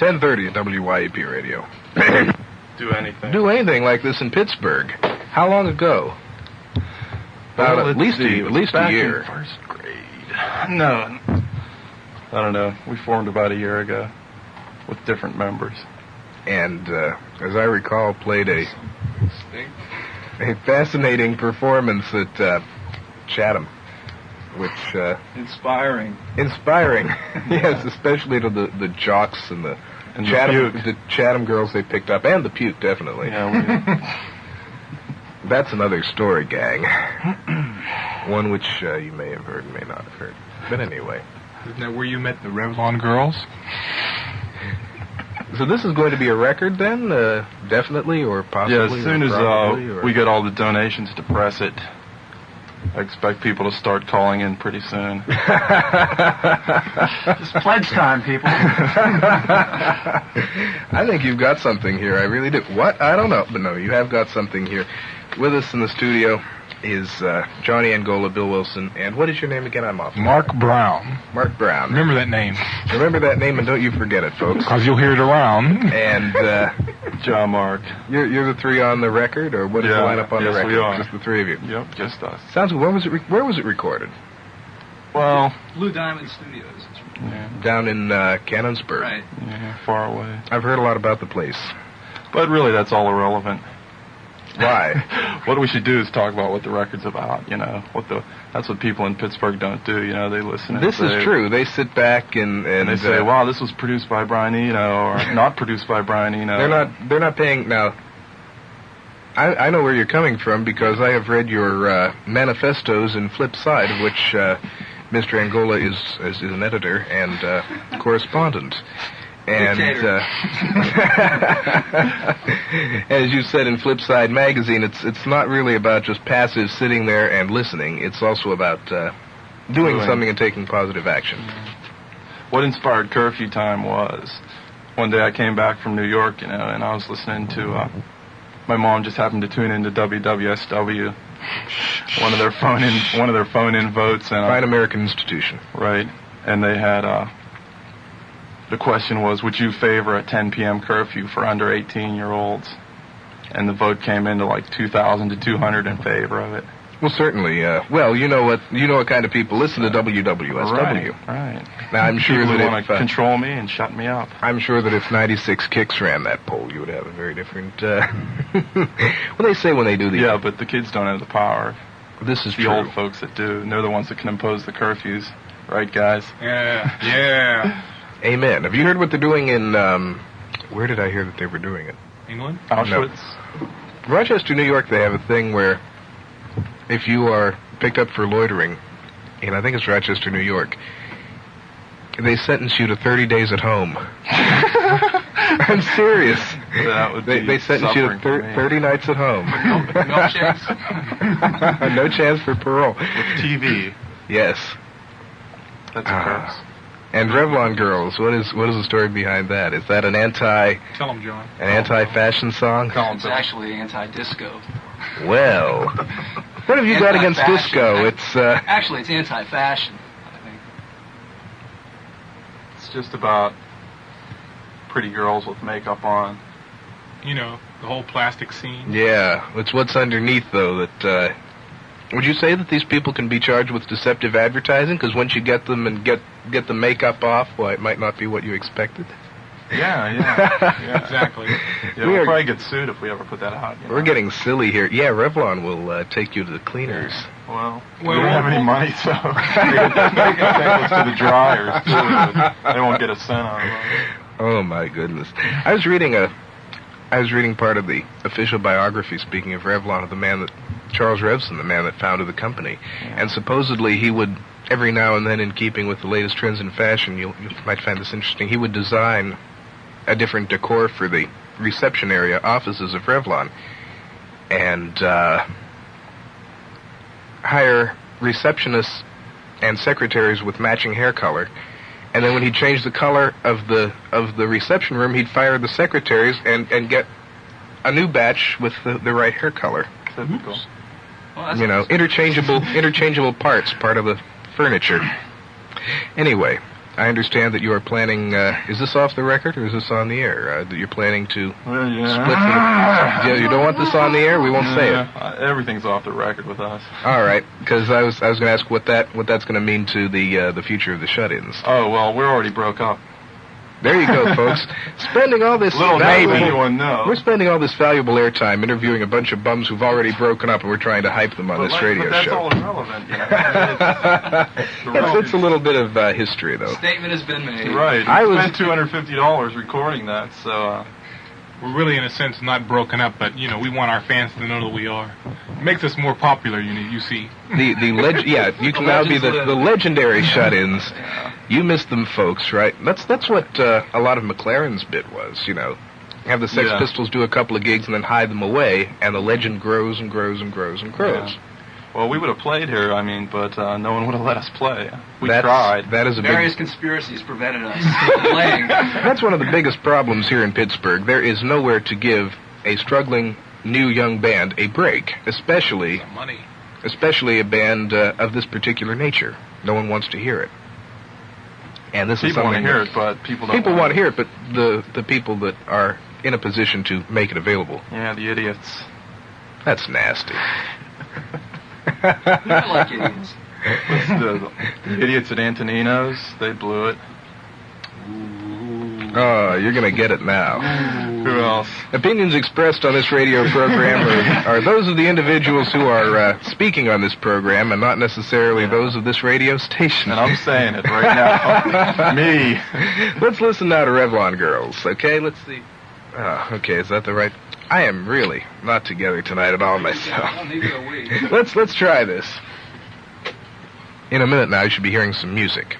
10:30 at WYAP Radio. Do anything. Do anything like this in Pittsburgh. How long ago? About at least a year. In first grade. No. I don't know. We formed about a year ago with different members. And, as I recall, played a fascinating performance at Chatham, which... Inspiring. Yes, especially to the jocks and the Chatham girls they picked up, and the puke, definitely. Yeah, That's another story, gang. One which you may have heard and may not have heard. But anyway. Isn't that where you met the Revlon girls? So this is going to be a record then? Definitely, or possibly? Yeah, as soon as we get all the donations to press it, I expect people to start calling in pretty soon. It's pledge time, people. I think you've got something here. I really do. What? I don't know. But no, you have got something here. With us in the studio is Johnny Angola, Bill Wilson, and what is your name again? I'm off. Mark Brown. Mark Brown. Remember that name. Remember that name, and don't you forget it, folks. Because you'll hear it around. And John Mark. You're the three on the record, or what is the lineup on the record? We are. Just the three of you. Yep, just us. Sounds good. Where was it recorded? Well, Blue Diamond Studios. Down in Canonsburg. Right. Yeah, far away. I've heard a lot about the place. But really, that's all irrelevant. Why? What we should do is talk about what the record's about, you know. That's what people in Pittsburgh don't do, you know. They listen and This is true. They sit back and they say, wow, this was produced by Brian Eno, or not produced by Brian Eno. They're not paying... Now, I know where you're coming from because I have read your manifestos in Flip Side, of which Mr. Angola is an editor and correspondent. And as you said in Flipside magazine, it's not really about just passive sitting there and listening. It's also about doing something and taking positive action. What inspired Curfew Time was, one day I came back from New York, you know, and I was listening to, my mom just happened to tune into WWSW, one of their phone-in votes. And Fine American Institution. Right. And they had... the question was, would you favor a 10 p.m. curfew for under 18-year-olds? And the vote came into like 2,000 to 200 in favor of it. Well, certainly. Well, you know what kind of people listen to WWSW. Right. Now, I'm sure people that want to control me and shut me up. I'm sure that if 96 Kicks ran that poll, you would have a very different... What they say when they do these... Yeah, but the kids don't have the power. This is the true. old folks that do. And they're the ones that can impose the curfews. Right, guys? Yeah. Amen. Have you heard what they're doing in, where did I hear that they were doing it? England? Auschwitz? No. Rochester, New York, they have a thing where if you are picked up for loitering, and I think it's Rochester, New York, they sentence you to 30 days at home. I'm serious. That would they sentence you to 30 nights at home. No chance. No chance for parole. With TV. Yes. That's a curse. And Revlon Girls, what is the story behind that? Is that an anti... Tell them, John. An anti-fashion song? It's actually anti-disco. Well, what have you got against disco? It's Actually, it's anti-fashion, I think. It's just about pretty girls with makeup on. You know, the whole plastic scene. Yeah, it's what's underneath, though, that... Would you say that these people can be charged with deceptive advertising? Because once you get them and get the makeup off, well, it might not be what you expected. Yeah. Exactly. Yeah, we'll probably get sued if we ever put that out. We're getting silly here. Yeah, Revlon will take you to the cleaners. Well, we don't have any money, so they can take us to the dryers, too, but they won't get a cent on it. Oh, my goodness. I was reading part of the official biography, speaking of Revlon, of the man that... Charles Revson, the man that founded the company. Yeah. And supposedly he would, every now and then, in keeping with the latest trends in fashion, you might find this interesting, he would design a different decor for the reception area offices of Revlon and hire receptionists and secretaries with matching hair color. And then when he changed the color of the reception room, he'd fire the secretaries and get a new batch with the right hair color. Typical. Well, you know, interchangeable parts, part of the furniture. Anyway, I understand that you are planning, is this off the record or is this on the air? That you're planning to Well, yeah. split for the... You don't want this on the air? We won't say it. Everything's off the record with us. All right, because I was going to ask what that's going to mean to the future of the shut-ins. Oh, well, we're already broke up. There you go, folks. Spending all this Little valuable... maybe anyone knows. We're spending all this valuable airtime interviewing a bunch of bums who've already broken up, and we're trying to hype them on this radio but that's show. all irrelevant, you know. It's a little bit of history, though. Statement has been made. Right. I We was- spent $250 recording that, so... We're really, in a sense, not broken up, but, we want our fans to know that we are. It makes us more popular, you see. Yeah, you can now be the legendary shut-ins. Yeah. You missed them, folks, right? That's what a lot of McLaren's bit was, Have the Sex Yeah. Pistols do a couple of gigs and then hide them away, and the legend grows and grows and grows and grows. Yeah. Well, we would have played here, but no one would have let us play. We That's- tried. That is a Various big... conspiracies prevented us from playing. That's one of the biggest problems here in Pittsburgh. There is nowhere to give a struggling new young band a break, especially Some money. a band of this particular nature. No one wants to hear it. And this is People want to something hear that- it, but people don't People want to hear it, but the people that are in a position to make it available, Yeah, the idiots. that's nasty. I like idiots. the idiots at Antonino's, they blew it. Oh, you're going to get it now. Who else? Opinions expressed on this radio program are those of the individuals who are speaking on this program and not necessarily those of this radio station. And I'm saying it right now. Me. Let's listen now to Revlon Girls, okay? Let's see. Okay, is that the right... I am really not together tonight at all myself. Well, neither are we. Let's try this. In a minute now, you should be hearing some music.